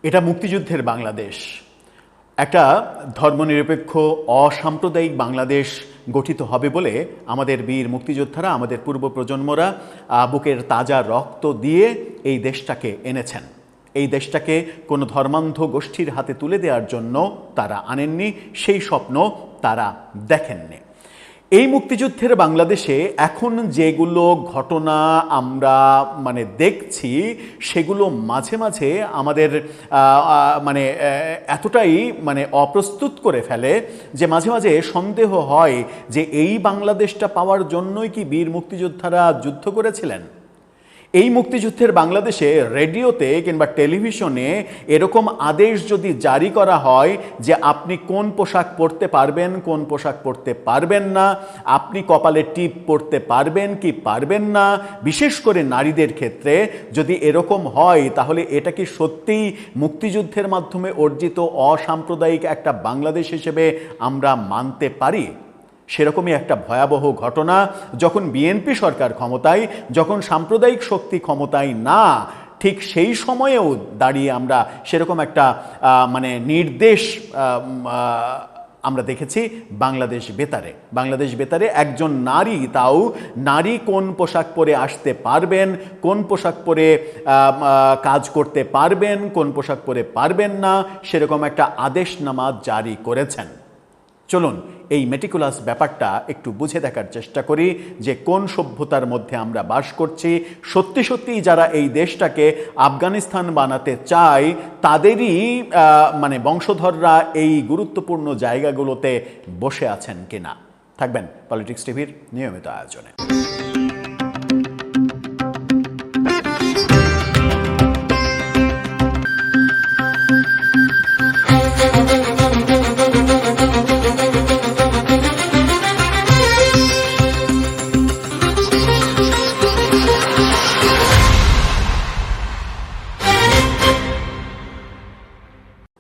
এটা মুক্তিযুদ্ধের বাংলাদেশ, একটা ধর্মনিরপেক্ষ অসাম্প্রদায়িক বাংলাদেশ গঠিত হবে বলে আমাদের বীর মুক্তিযোদ্ধারা, আমাদের পূর্ব প্রজন্মরা বুকের তাজা রক্ত দিয়ে এই দেশটাকে এনেছেন। এই দেশটাকে কোনো ধর্মান্ধ গোষ্ঠীর হাতে তুলে দেওয়ার জন্য তারা আনেননি, সেই স্বপ্ন তারা দেখেননি। এই মুক্তিযুদ্ধের বাংলাদেশে এখন যেগুলো ঘটনা আমরা দেখছি, সেগুলো মাঝে মাঝে আমাদের এতটাই অপ্রস্তুত করে ফেলে যে মাঝে মাঝে সন্দেহ হয় যে এই বাংলাদেশটা পাওয়ার জন্যই কি বীর মুক্তিযোদ্ধারা যুদ্ধ করেছিলেন। এই মুক্তিযুদ্ধের বাংলাদেশে রেডিওতে কিংবা টেলিভিশনে এরকম আদেশ যদি জারি করা হয় যে আপনি কোন পোশাক পরতে পারবেন, কোন পোশাক পরতে পারবেন না, আপনি কপালে টিপ পরতে পারবেন কি পারবেন না, বিশেষ করে নারীদের ক্ষেত্রে যদি এরকম হয়, তাহলে এটা কি সত্যিই মুক্তিযুদ্ধের মাধ্যমে অর্জিত অসাম্প্রদায়িক একটা বাংলাদেশ হিসেবে আমরা মানতে পারি? সেরকমই একটা ভয়াবহ ঘটনা যখন বিএনপি সরকার ক্ষমতায়, যখন সাম্প্রদায়িক শক্তি ক্ষমতায় না, ঠিক সেই সময়েও দাঁড়িয়ে আমরা সেরকম একটা নির্দেশ আমরা দেখেছি বাংলাদেশ বেতারে। বাংলাদেশ বেতারে একজন নারী, তাও নারী কোন পোশাক পরে আসতে পারবেন, কোন পোশাক পরে কাজ করতে পারবেন, কোন পোশাক পরে পারবেন না, সেরকম একটা আদেশনামা জারি করেছেন। চলুন এই মেটিকুলাস ব্যাপারটা একটু বুঝে দেখার চেষ্টা করি যে কোন সভ্যতার মধ্যে আমরা বাস করছি। সত্যি সত্যিই যারা এই দেশটাকে আফগানিস্তান বানাতে চায়, তাদেরই বংশধররা এই গুরুত্বপূর্ণ জায়গাগুলোতে বসে আছেন কিনা। থাকবেন পলিটিক্স টিভির নিয়মিত আয়োজনে।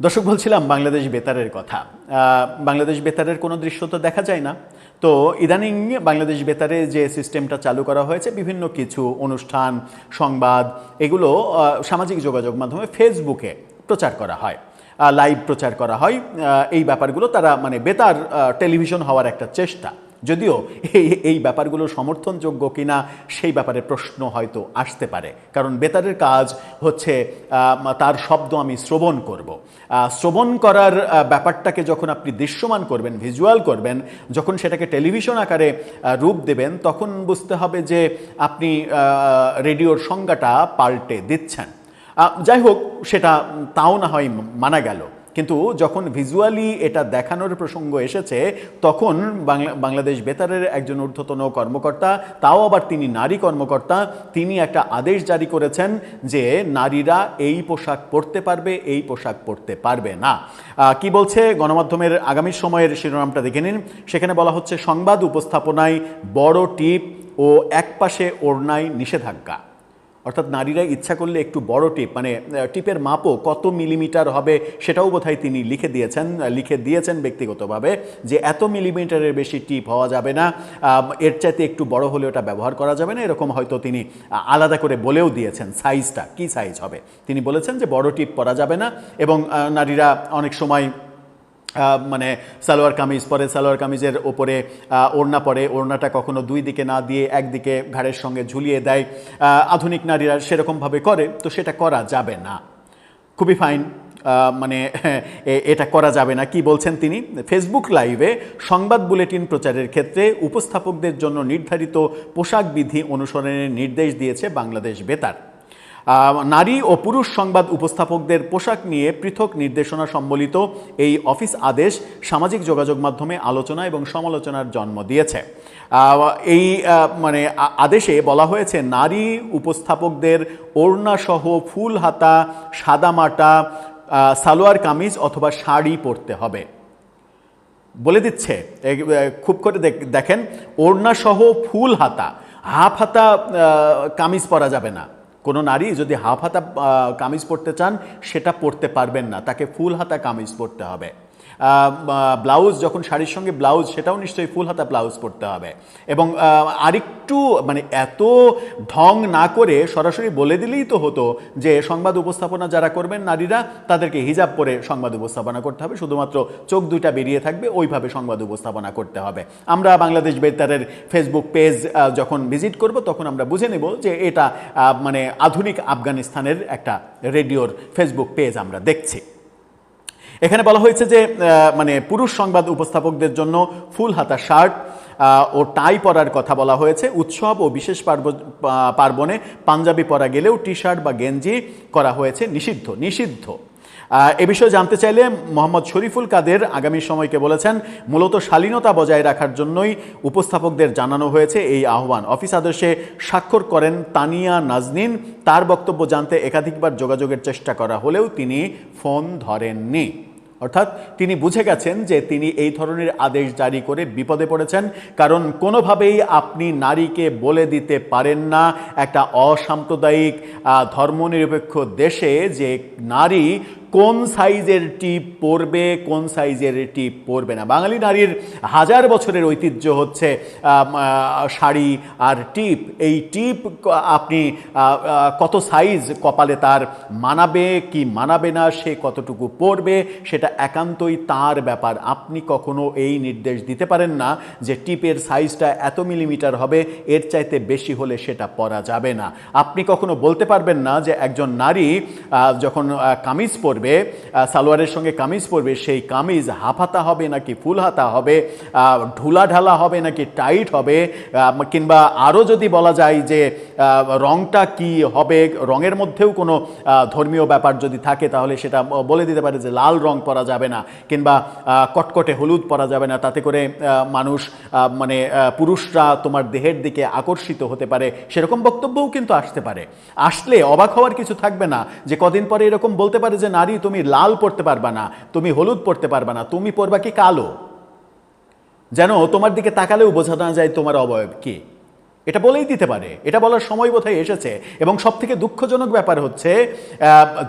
দর্শক, বলছিলাম বাংলাদেশ বেতারের কথা। বাংলাদেশ বেতারের কোনো দৃশ্য তো দেখা যায় না। তো ইদানিং বাংলাদেশ বেতারে যে সিস্টেমটা চালু করা হয়েছে, বিভিন্ন কিছু অনুষ্ঠান, সংবাদ, এগুলো সামাজিক যোগাযোগ মাধ্যমে ফেসবুকে প্রচার করা হয়, লাইভ প্রচার করা হয়। এই ব্যাপারগুলো তারা বেতার টেলিভিশন হওয়ার একটা চেষ্টা, যদিও এই ব্যাপারগুলো সমর্থনযোগ্য কিনা সেই ব্যাপারে প্রশ্ন হয়তো আসতে পারে। কারণ বেতারের কাজ হচ্ছে তার শব্দ আমি শ্রবণ করব। শ্রবণ করার ব্যাপারটাকে যখন আপনি দৃশ্যমান করবেন, ভিজুয়াল করবেন, যখন সেটাকে টেলিভিশন আকারে রূপ দেবেন, তখন বুঝতে হবে যে আপনি রেডিওর সংজ্ঞাটা পাল্টে দিচ্ছেন। যাই হোক, সেটা তাও না হয় মানা গেল, কিন্তু যখন ভিজুয়ালি এটা দেখানোর প্রসঙ্গ এসেছে, তখন বাংলাদেশ বেতারের একজন ঊর্ধ্বতন কর্মকর্তা, তাও আবার তিনি নারী কর্মকর্তা, তিনি একটা আদেশ জারি করেছেন যে নারীরা এই পোশাক পরতে পারবে, এই পোশাক পরতে পারবে না। কি বলছে গণমাধ্যমের আগামী সময়ের শিরোনামটা দেখে নিন। সেখানে বলা হচ্ছে, সংবাদ উপস্থাপনায় বড় টিপ ও একপাশে ওড়নায় নিষেধাজ্ঞা। অর্থাৎ নারীরা ইচ্ছা করলে একটু বড় টিপ, টিপের মাপও কত মিলিমিটার হবে সেটাও বোধহয় তিনি লিখে দিয়েছেন ব্যক্তিগতভাবে, যে এত মিলিমিটারের বেশি টিপ হওয়া যাবে না, এর চাইতে একটু বড় হলে ওটা ব্যবহার করা যাবে না, এরকম হয়তো তিনি আলাদা করে বলেও দিয়েছেন সাইজটা কি সাইজ হবে। তিনি বলেছেন যে বড় টিপ পরা যাবে না, এবং নারীরা অনেক সময় সালোয়ার কামিজ পরে, সালোয়ার কামিজের ওপরে ওড়না পরে, ওড়নাটা কখনো দুই দিকে না দিয়ে একদিকে ঘাড়ের সঙ্গে ঝুলিয়ে দেয়। আধুনিক নারীরা সেরকমভাবে করে, তো সেটা করা যাবে না। খুবই ফাইন, এটা করা যাবে না। কি বলছেন তিনি? ফেসবুক লাইভে সংবাদ বুলেটিন প্রচারের ক্ষেত্রে উপস্থাপকদের জন্য নির্ধারিত পোশাক বিধি অনুসরণের নির্দেশ দিয়েছে বাংলাদেশ বেতার। নারী ও পুরুষ সংবাদ উপস্থাপকদের পোশাক নিয়ে পৃথক নির্দেশনা সম্বলিত এই অফিস আদেশ সামাজিক যোগাযোগ মাধ্যমে আলোচনা এবং সমালোচনার জন্ম দিয়েছে। এই আদেশে বলা হয়েছে, নারী উপস্থাপকদের ওড়নাসহ ফুল হাতা, সাদামাটা সালোয়ার কামিজ অথবা শাড়ি পরতে হবে। বলে দিচ্ছে, খুব করে দেখেন, ওড়নাসহ ফুল হাতা, হাফ হাতা কামিজ পরা যাবে না। কোনো নারী যদি হাফ হাতা কামিজ পরতে চান, সেটা পরতে পারবেন না, তাকে ফুল হাতা কামিজ পরতে হবে। ব্লাউজ যখন শাড়ির সঙ্গে ব্লাউজ, সেটাও নিশ্চয়ই ফুল হাতা ব্লাউজ পরতে হবে। এবং আরেকটু মানে এত ঢং না করে সরাসরি বলে দিলেই তো হতো যে সংবাদ উপস্থাপনা যারা করবেন নারীরা, তাদেরকে হিজাব পরে সংবাদ উপস্থাপনা করতে হবে, শুধুমাত্র চোখ দুইটা বেরিয়ে থাকবে, ওইভাবে সংবাদ উপস্থাপনা করতে হবে। আমরা বাংলাদেশ বেতারের ফেসবুক পেজ যখন ভিজিট করব তখন আমরা বুঝে নেব যে এটা মানে আধুনিক আফগানিস্তানের একটা রেডিওর ফেসবুক পেজ আমরা দেখছি। এখানে বলা হয়েছে যে মানে পুরুষ সংবাদ উপস্থাপকদের জন্য ফুল হাতা শার্ট ও টাই পরার কথা বলা হয়েছে। উৎসব ও বিশেষ পার্বণে পাঞ্জাবি পরা গেলেও টি শার্ট বা গেঞ্জি করা হয়েছে নিষিদ্ধ। এ বিষয়ে জানতে চাইলে মোহাম্মদ শরীফুল কাদের আগামী সময়কে বলেছেন, মূলত শালীনতা বজায় রাখার জন্যই উপস্থাপকদের জানানো হয়েছে এই আহ্বান। অফিস আদেশে স্বাক্ষর করেন তানিয়া নাজনীন। তার বক্তব্য জানতে একাধিকবার যোগাযোগের চেষ্টা করা হলেও তিনি ফোন ধরেননি। অর্থাৎ তিনি বুঝে গেছেন যে তিনি এই ধরনের আদেশ জারি করে বিপদে পড়েছেন, কারণ কোনোভাবেই আপনি নারীকে বলে দিতে পারেন না একটা অসাম্প্রদায়িক ধর্মনিরপেক্ষ দেশে যে নারী কোন সাইজের টিপ পরবে, কোন সাইজের টিপ পরবে না। বাঙালি নারীর হাজার বছরের ঐতিহ্য হচ্ছে শাড়ি আর টিপ। এই টিপ আপনি কত সাইজ কপালে তার মানাবে কি মানাবে না, সে কতটুকু পরবে, সেটা একান্তই তার ব্যাপার। আপনি কখনো এই নির্দেশ দিতে পারেন না যে টিপের সাইজটা এত মিলিমিটার হবে, এর চাইতে বেশি হলে সেটা পরা যাবে না। আপনি কখনো বলতে পারবেন না যে একজন নারী যখন কামিজ পরবে, সালোয়ারের সঙ্গে কামিজ পরবে, সেই কামিজ হাফ হাতা হবে নাকি ফুল হাতা হবে, ঢুলা ঢালা হবে নাকি টাইট হবে, কিংবা আরও যদি বলা যায় যে রংটা কি হবে, রঙের মধ্যেও কোনো ধর্মীয় ব্যাপার যদি থাকে তাহলে সেটা বলে দিতে পারে যে লাল রং পরা যাবে না, কিংবা কটকটে হলুদ পরা যাবে না, তাতে করে মানুষ মানে পুরুষরা তোমার দেহের দিকে আকর্ষিত হতে পারে, সেরকম বক্তব্যও কিন্তু আসতে পারে। আসলে অবাক হওয়ার কিছু থাকবে না যে কদিন পরে এরকম বলতে পারে যে নারী তুমি লাল পরতে পারবা না, তুমি হলুদ পরতে পারবা না, তুমি পরবা কি কালো, যেন তোমার দিকে তাকালেও বোঝা না যায় তোমার অবয়ব কি। এটা বলেই দিতে পারে, এটা বলার সময় বোধহয় এসেছে। এবং সব থেকে দুঃখজনক ব্যাপার হচ্ছে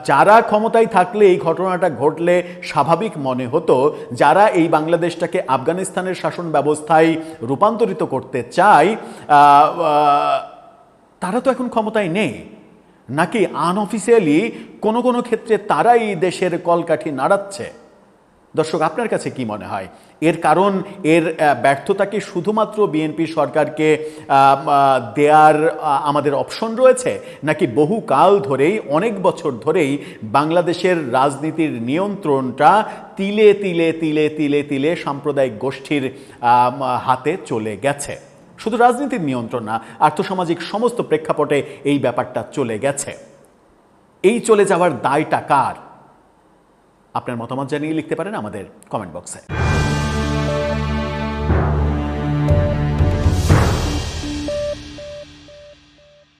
যারা ক্ষমতায় থাকলে এই ঘটনাটা ঘটলে স্বাভাবিক মনে হতো, যারা এই বাংলাদেশটাকে আফগানিস্তানের শাসন ব্যবস্থায় রূপান্তরিত করতে চায় তারা তো এখন ক্ষমতায় নেই, নাকি আনঅফিসিয়ালি কোনো কোনো ক্ষেত্রে তারাই দেশের কলকাঠি নাড়াচ্ছে। দর্শক, আপনার কাছে কি মনে হয় এর কারণ? এর ব্যর্থতা কি শুধুমাত্র বিএনপি সরকারকে দেয়ার আমাদের অপশন রয়েছে, নাকি বহু কাল ধরেই, অনেক বছর ধরেই বাংলাদেশের রাজনীতির নিয়ন্ত্রণটা তিলে তিলে তিলে তিলে তিলে সাম্প্রদায়িক গোষ্ঠীর হাতে চলে গেছে? শুধু রাজনীতির নিয়ন্ত্রণ না, আর্থসামাজিক সমস্ত প্রেক্ষাপটে এই ব্যাপারটা চলে গেছে। এই চলে যাওয়ার দায়টা কার? আপনার মতামত জানিয়ে লিখতে পারেন আমাদের কমেন্ট বক্সে।